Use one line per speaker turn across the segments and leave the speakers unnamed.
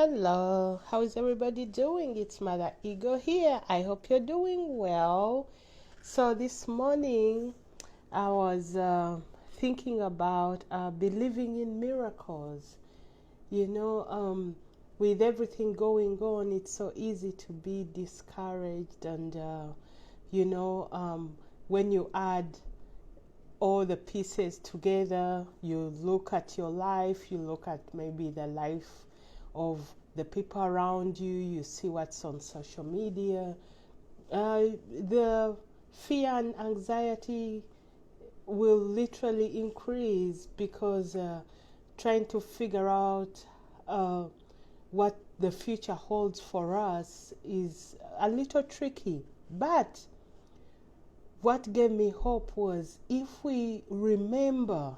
Hello, how is everybody doing? It's Mother Ego here. I hope you're doing well. So this morning I was thinking about believing in miracles. With everything going on, it's so easy to be discouraged, and when you add all the pieces together, you look at your life, you look at maybe the life of the people around you, you see what's on social media, the fear and anxiety will literally increase because trying to figure out what the future holds for us is a little tricky. But what gave me hope was if we remember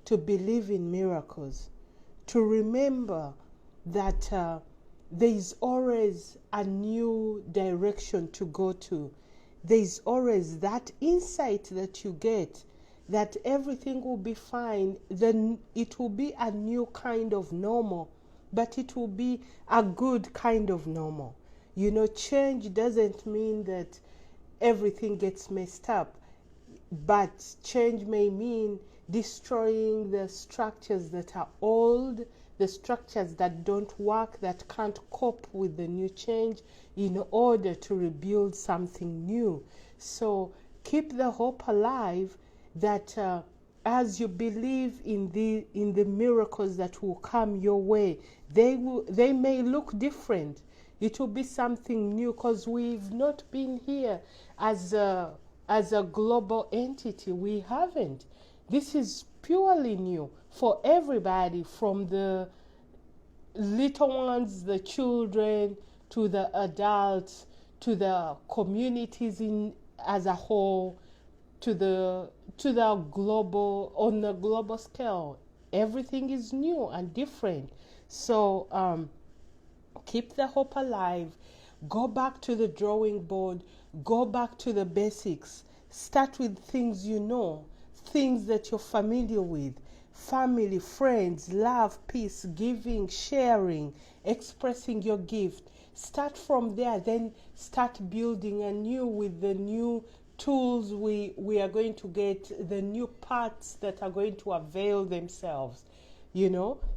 to believe in miracles, to remember that there is always a new direction to go to. There is always that insight that you get that everything will be fine. Then it will be a new kind of normal, but it will be a good kind of normal. Change doesn't mean that everything gets messed up, but change may mean destroying the structures that are old, the structures that don't work, that can't cope with the new change, in order to rebuild something new. So keep the hope alive that as you believe in the miracles that will come your way, they may look different. It will be something new because we've not been here as a global entity. We haven't. This is purely new for everybody, from the little ones, the children, to the adults, to the communities as a whole, to the global, on the global scale. Everything is new and different. So keep the hope alive. Go back to the drawing board. Go back to the basics. Start with things things that you're familiar with. Family, friends, love, peace, giving, sharing, expressing your gift. Start from there, then start building anew with the new tools we are going to get, the new parts that are going to avail themselves.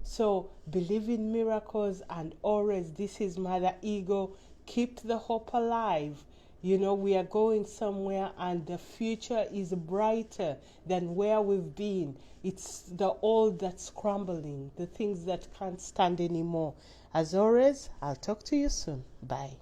So believe in miracles, and always, this is Mother Ego. Keep the hope alive. We are going somewhere, and the future is brighter than where we've been. It's the old that's crumbling, the things that can't stand anymore. As always, I'll talk to you soon. Bye.